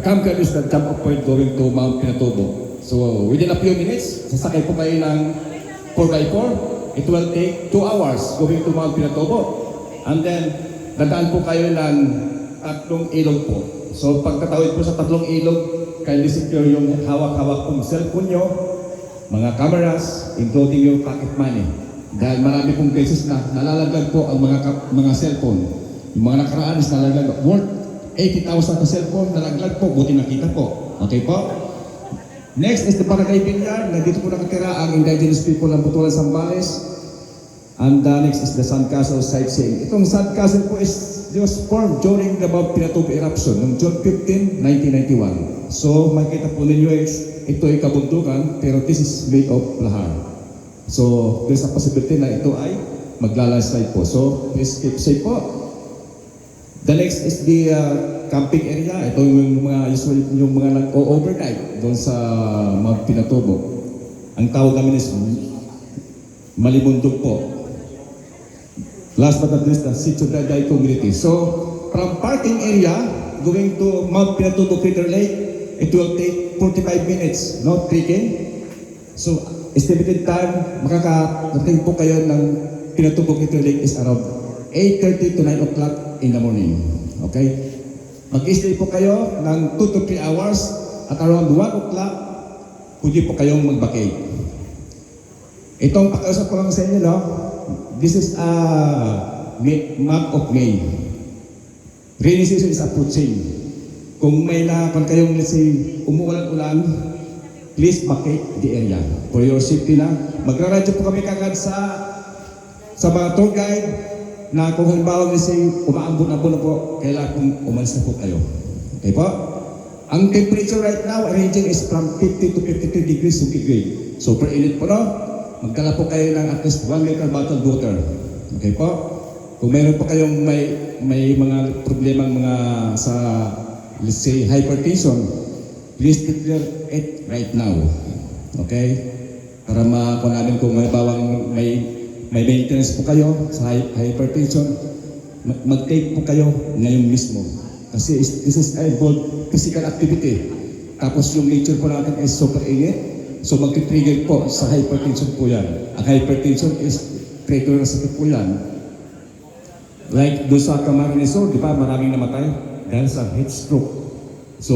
Camcar is the jump off point going to Mount Pinatubo. So within a few minutes, sasakay po kayo ng 4x4. It will take 2 hours going to Mount Pinatubo. And then, dadaan po kayo ng 3 ilog po. So pagkatawid po sa 3 ilog, kindly secure yung hawak-hawak pong cellphone nyo, mga cameras, including yung pocket money. Dahil marami pong cases na nalalaglag po ang mga cellphone. Yung mga nakaraan is nalalaglag. Worth 80,000 na cellphone, nalaglag po, buti nakita po. Okay po? Next is the Barangay Bilyar. Nandito po nakatira ang indigenous people ng Butulan, Zambales. And next is the Sandcastle sightseeing. Itong Sandcastle po is was formed during the Mount Pinatubo eruption noong June 15, 1991. So makikita po ninyo is ito ay kabundukan pero this is made of lahar. So there's a possibility na ito ay maglalandslide po. So please keep safe po. The next is the camping area. Ito yung mga usually yung mga nag-overnight doon sa Mount Pinatubo. Ang tawag namin is Malibundog po. Last but not least, the Sitio Daday community. So from parking area going to Mount Pinatubo Crater Lake, it will take 45 minutes, no trekking. So estimated time makakarating po kayo ng Pinatubo Crater Lake is around 8:30 to 9 o'clock in the morning. Okay? Mag-stay po kayo ng 2 to 3 hours at around 1 o'clock, pwede po kayong mag-vacate. Itong pakiusap ko lang sa inyo, no? This is a map of May. Rainy season is approaching. Kung may nakakon kayong, let's say, umuulan-ulan, please vacate the area for your safety na. Magra-radyo po kami kagad sa mga tour guide na kung halimbawa let's say umaambon-ambon na po, kailangan kong umalis na po kayo. Okay po? Ang temperature right now, ranging is from 50 to 53 degrees centigrade. Super init po, no? Magdala po kayo ng at least 1 liter bottled water. Okay po? Kung meron po kayong may mga problemang mga sa, let's say, hypertension, please declare it right now. Okay? Para makuha namin kung bawang may maintenance po kayo sa hypertension, mag-take po kayo ngayon mismo. Kasi this is involved physical activity. Tapos yung nature po natin is super init. So mag-trigger po sa hypertension po yan. Ang hypertension is trigger na sakit po yan. Like doon sa Camarines Sur, di ba maraming namatay dahil sa heat stroke. So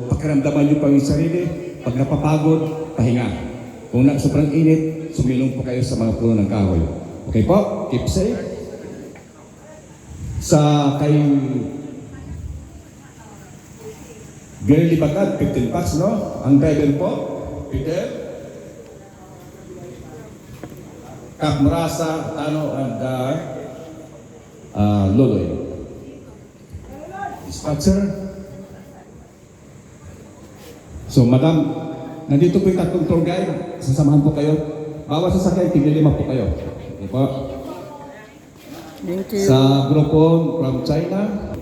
pakiramdaman nyo pa yung sarili, pag napapagod, pahinga. Kung sobrang init, sumilong po kayo sa mga puno ng kahoy. Okay po? Keep safe. Sa kay Girly Bagad, 15 bucks, no? Ang driver po, Peter, Kakmurasa, Tano, and Loloy. Dispatcher. So, madam, nandito po yung 3 tour guide. Sasamahan po kayo. Bawat sasakay, tigil-5 po kayo. Okay po? Thank you. Sa grupo from China,